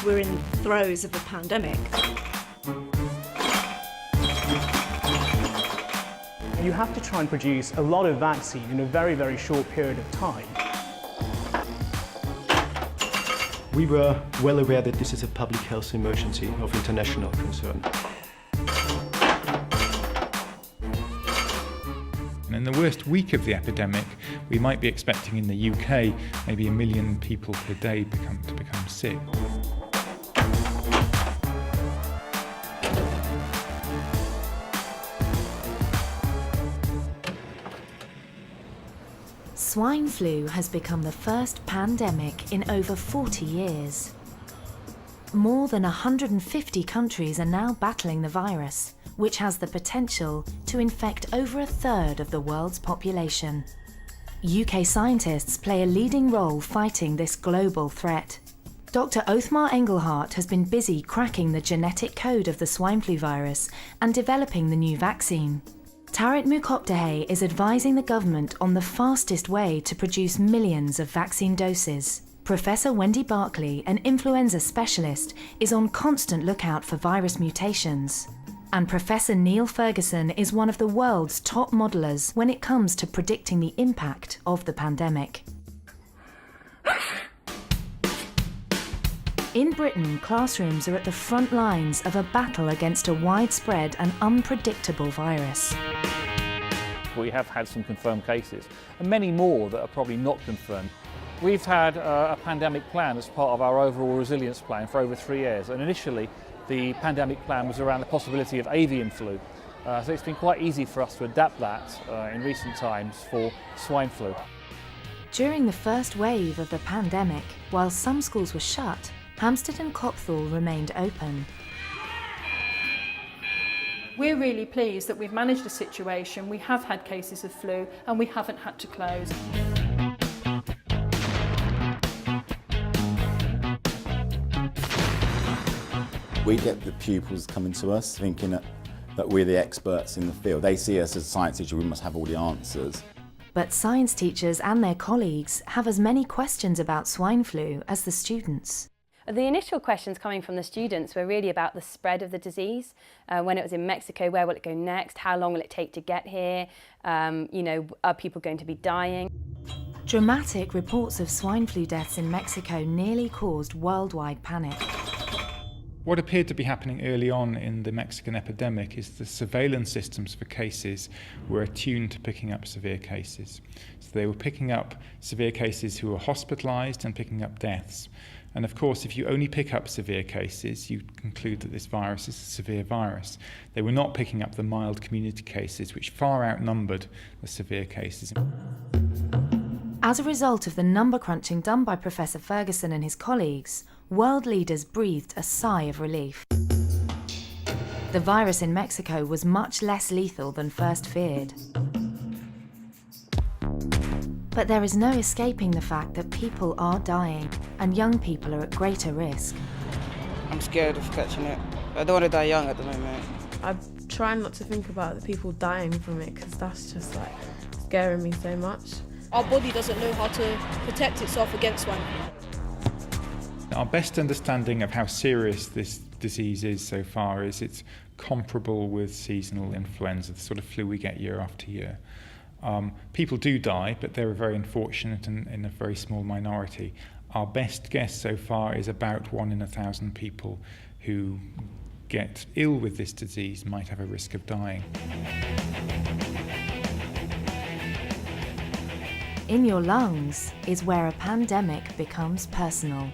we're in the throes of a pandemic. You have to try and produce a lot of vaccine in a very, very short period of time. We were well aware that this is a public health emergency of international concern. And in the worst week of the epidemic, we might be expecting in the UK maybe 1 million people per day to become sick. Swine flu has become the first pandemic in over 40 years. More than 150 countries are now battling the virus, which has the potential to infect over a third of the world's population. UK scientists play a leading role fighting this global threat. Dr. Othmar Engelhardt has been busy cracking the genetic code of the swine flu virus and developing the new vaccine. Tarit Mukoptahay is advising the government on the fastest way to produce millions of vaccine doses. Professor Wendy Barkley, an influenza specialist, is on constant lookout for virus mutations. And Professor Neil Ferguson is one of the world's top modelers when it comes to predicting the impact of the pandemic. In Britain, classrooms are at the front lines of a battle against a widespread and unpredictable virus. We have had some confirmed cases, and many more that are probably not confirmed. We've had a pandemic plan as part of our overall resilience plan for over 3 years, and initially the pandemic plan was around the possibility of avian flu. So it's been quite easy for us to adapt that in recent times for swine flu. During the first wave of the pandemic, while some schools were shut, Hampstead and Copthall remained open. We're really pleased that we've managed the situation. We have had cases of flu and we haven't had to close. We get the pupils coming to us thinking that we're the experts in the field. They see us as science teachers, we must have all the answers. But science teachers and their colleagues have as many questions about swine flu as the students. The initial questions coming from the students were really about the spread of the disease. When it was in Mexico, where will it go next? How long will it take to get here? Are people going to be dying? Dramatic reports of swine flu deaths in Mexico nearly caused worldwide panic. What appeared to be happening early on in the Mexican epidemic is the surveillance systems for cases were attuned to picking up severe cases. So they were picking up severe cases who were hospitalised and picking up deaths. And of course, if you only pick up severe cases, you conclude that this virus is a severe virus. They were not picking up the mild community cases, which far outnumbered the severe cases. As a result of the number crunching done by Professor Ferguson and his colleagues, world leaders breathed a sigh of relief. The virus in Mexico was much less lethal than first feared. But there is no escaping the fact that people are dying, and young people are at greater risk. I'm scared of catching it. I don't want to die young at the moment. I try not to think about the people dying from it, because that's just like scaring me so much. Our body doesn't know how to protect itself against one. Our best understanding of how serious this disease is so far is it's comparable with seasonal influenza, the sort of flu we get year after year. People do die, but they're very unfortunate and in a very small minority. Our best guess so far is about 1 in 1,000 people who get ill with this disease might have a risk of dying. In your lungs is where a pandemic becomes personal.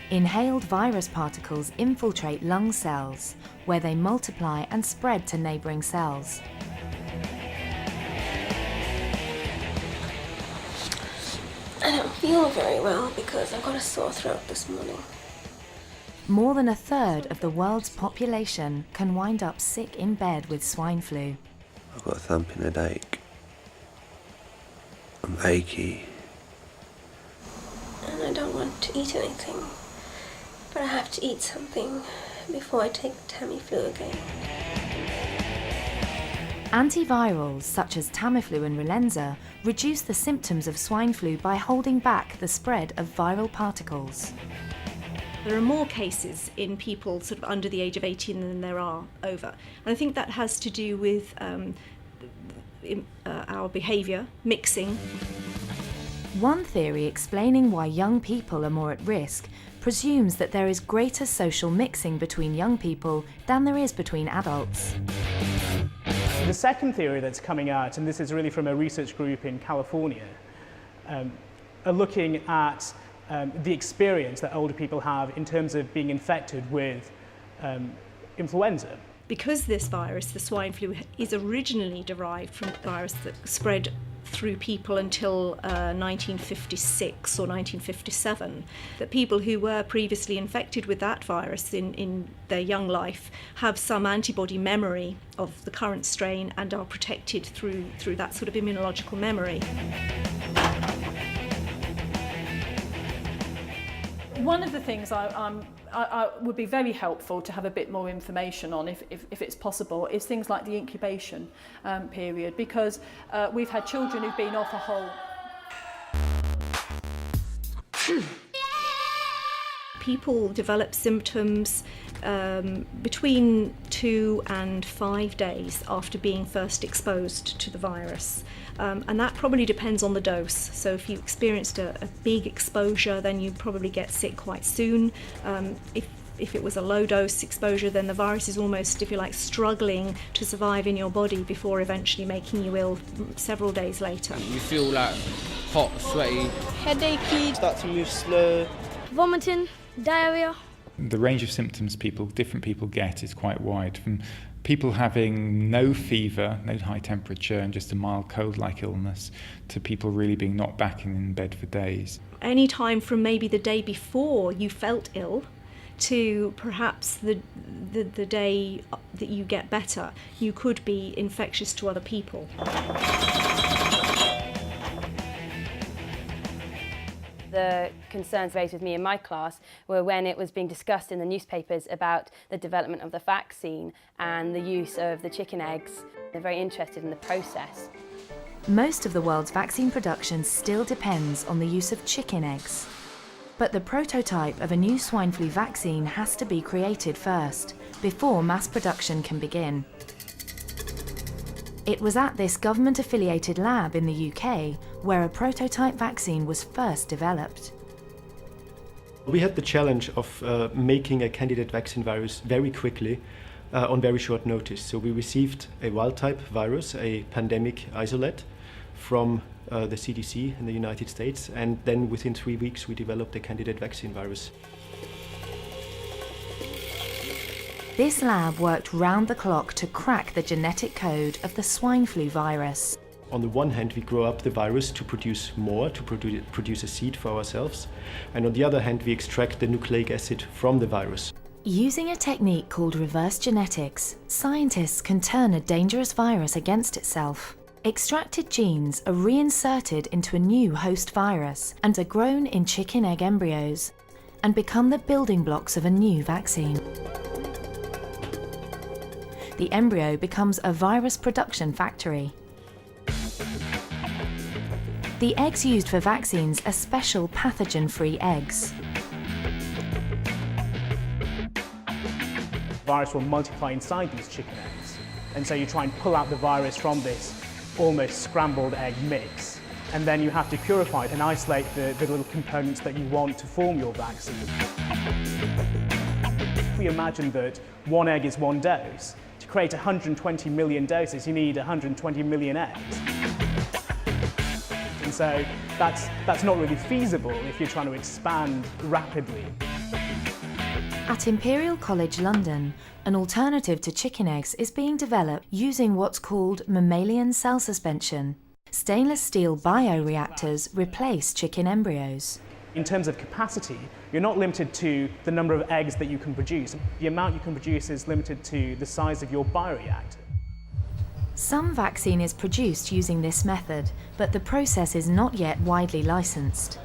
Inhaled virus particles infiltrate lung cells, where they multiply and spread to neighbouring cells. I don't feel very well because I've got a sore throat this morning. More than a third of the world's population can wind up sick in bed with swine flu. I've got a thumping headache. I'm achy. And I don't want to eat anything, but I have to eat something before I take Tamiflu again. Antivirals such as Tamiflu and Relenza reduce the symptoms of swine flu by holding back the spread of viral particles. There are more cases in people sort of under the age of 18 than there are over. And I think that has to do with our behaviour, mixing. One theory explaining why young people are more at risk presumes that there is greater social mixing between young people than there is between adults. The second theory that's coming out, and this is really from a research group in California, are looking at the experience that older people have in terms of being infected with influenza. Because this virus, the swine flu, is originally derived from a virus that spread through people until 1956 or 1957, that people who were previously infected with that virus in their young life have some antibody memory of the current strain and are protected through that sort of immunological memory. One of the things I would be very helpful to have a bit more information on, if it's possible, is things like the incubation period, because we've had children who've been off a whole... People develop symptoms between 2 and 5 days after being first exposed to the virus. And that probably depends on the dose. So if you experienced a big exposure, then you probably get sick quite soon. If it was a low dose exposure, then the virus is almost, if you like, struggling to survive in your body before eventually making you ill several days later. You feel like hot, sweaty, Headachy, start to move slow, Vomiting, diarrhea. The range of symptoms different people get is quite wide, from people having no fever, no high temperature and just a mild cold-like illness, to people really being knocked back and in bed for days. Any time from maybe the day before you felt ill to perhaps the day that you get better, you could be infectious to other people. The concerns raised with me in my class were when it was being discussed in the newspapers about the development of the vaccine and the use of the chicken eggs. They're very interested in the process. Most of the world's vaccine production still depends on the use of chicken eggs. But the prototype of a new swine flu vaccine has to be created first, before mass production can begin. It was at this government-affiliated lab in the UK where a prototype vaccine was first developed. We had the challenge of making a candidate vaccine virus very quickly on very short notice. So we received a wild-type virus, a pandemic isolate, from the CDC in the United States, and then within 3 weeks we developed a candidate vaccine virus. This lab worked round the clock to crack the genetic code of the swine flu virus. On the one hand, we grow up the virus to produce more, to produce a seed for ourselves, and on the other hand, we extract the nucleic acid from the virus. Using a technique called reverse genetics, scientists can turn a dangerous virus against itself. Extracted genes are reinserted into a new host virus and are grown in chicken egg embryos and become the building blocks of a new vaccine. The embryo becomes a virus production factory. The eggs used for vaccines are special pathogen-free eggs. The virus will multiply inside these chicken eggs, and so you try and pull out the virus from this almost scrambled egg mix, and then you have to purify it and isolate the little components that you want to form your vaccine. If we imagine that one egg is one dose, to create 120 million doses, you need 120 million eggs. And so that's not really feasible if you're trying to expand rapidly. At Imperial College London, an alternative to chicken eggs is being developed using what's called mammalian cell suspension. Stainless steel bioreactors replace chicken embryos. In terms of capacity, you're not limited to the number of eggs that you can produce. The amount you can produce is limited to the size of your bioreactor. Some vaccine is produced using this method, but the process is not yet widely licensed.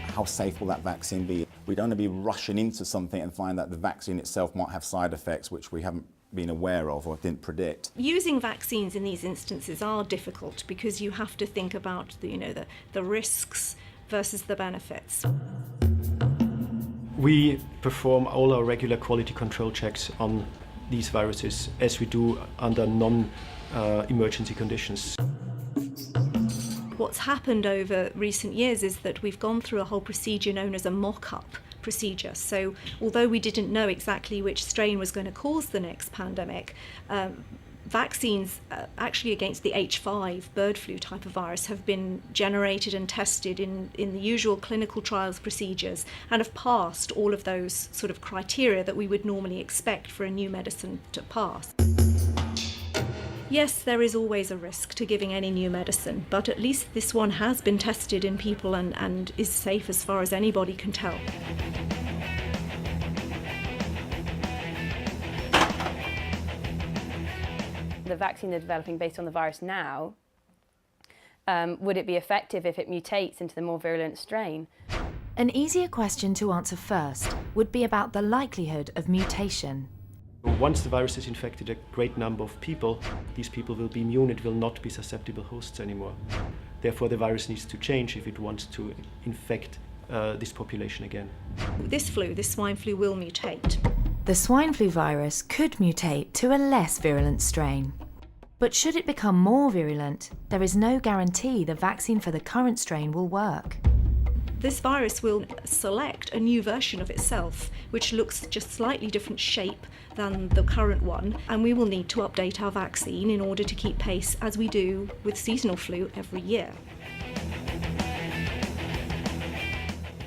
How safe will that vaccine be? We don't want to be rushing into something and find that the vaccine itself might have side effects which we haven't been aware of or didn't predict. Using vaccines in these instances are difficult because you have to think about the risks versus the benefits. We perform all our regular quality control checks on these viruses as we do under non-emergency conditions. What's happened over recent years is that we've gone through a whole procedure known as a mock-up procedure. So although we didn't know exactly which strain was going to cause the next pandemic, vaccines actually against the H5 bird flu type of virus have been generated and tested in the usual clinical trials procedures and have passed all of those sort of criteria that we would normally expect for a new medicine to pass. Yes, there is always a risk to giving any new medicine, but at least this one has been tested in people and is safe as far as anybody can tell. The vaccine they're developing based on the virus now, would it be effective if it mutates into the more virulent strain? An easier question to answer first would be about the likelihood of mutation. Once the virus has infected a great number of people, these people will be immune, it will not be susceptible hosts anymore. Therefore, the virus needs to change if it wants to infect this population again. This swine flu, will mutate. The swine flu virus could mutate to a less virulent strain. But should it become more virulent, there is no guarantee the vaccine for the current strain will work. This virus will select a new version of itself, which looks just slightly different shape than the current one, and we will need to update our vaccine in order to keep pace, as we do with seasonal flu every year.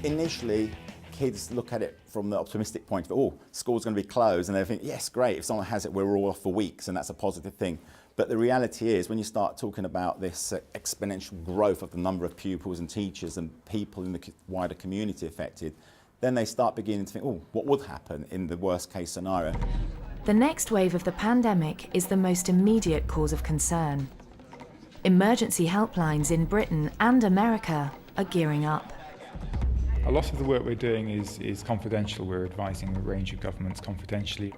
Initially, kids look at it from the optimistic point of, oh, school's going to be closed, and they think, yes, great, if someone has it, we're all off for weeks, and that's a positive thing. But the reality is, when you start talking about this exponential growth of the number of pupils and teachers and people in the wider community affected, then they start beginning to think, oh, what would happen in the worst case scenario? The next wave of the pandemic is the most immediate cause of concern. Emergency helplines in Britain and America are gearing up. A lot of the work we're doing is confidential. We're advising a range of governments confidentially.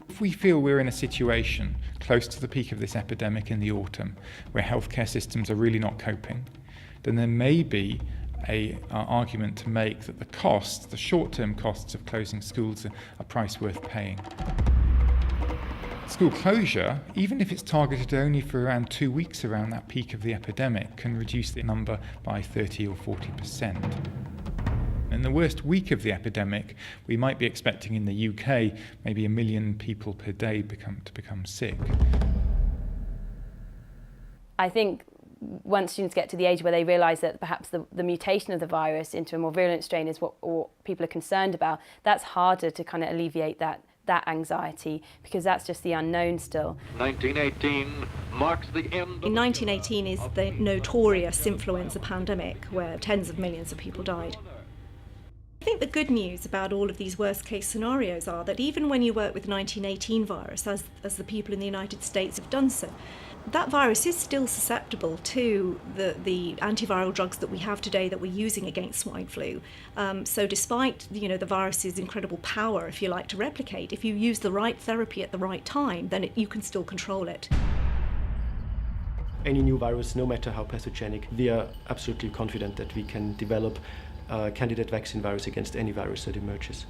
If we feel we're in a situation close to the peak of this epidemic in the autumn where healthcare systems are really not coping, then there may be an argument to make that the costs, the short-term costs of closing schools, are a price worth paying. School closure, even if it's targeted only for around 2 weeks around that peak of the epidemic, can reduce the number by 30 or 40%. In the worst week of the epidemic, we might be expecting in the UK maybe 1 million people per day to become sick. I think once students get to the age where they realise that perhaps the mutation of the virus into a more virulent strain is what people are concerned about, that's harder to kind of alleviate that anxiety, because that's just the unknown still. 1918 marks the end. In 1918 is the notorious influenza pandemic where tens of millions of people died. I think the good news about all of these worst case scenarios are that even when you work with 1918 virus, as the people in the United States have done so, that virus is still susceptible to the antiviral drugs that we have today that we're using against swine flu. So despite the virus's incredible power, if you like, to replicate, if you use the right therapy at the right time, then you can still control it. Any new virus, no matter how pathogenic, we are absolutely confident that we can develop a candidate vaccine virus against any virus that emerges.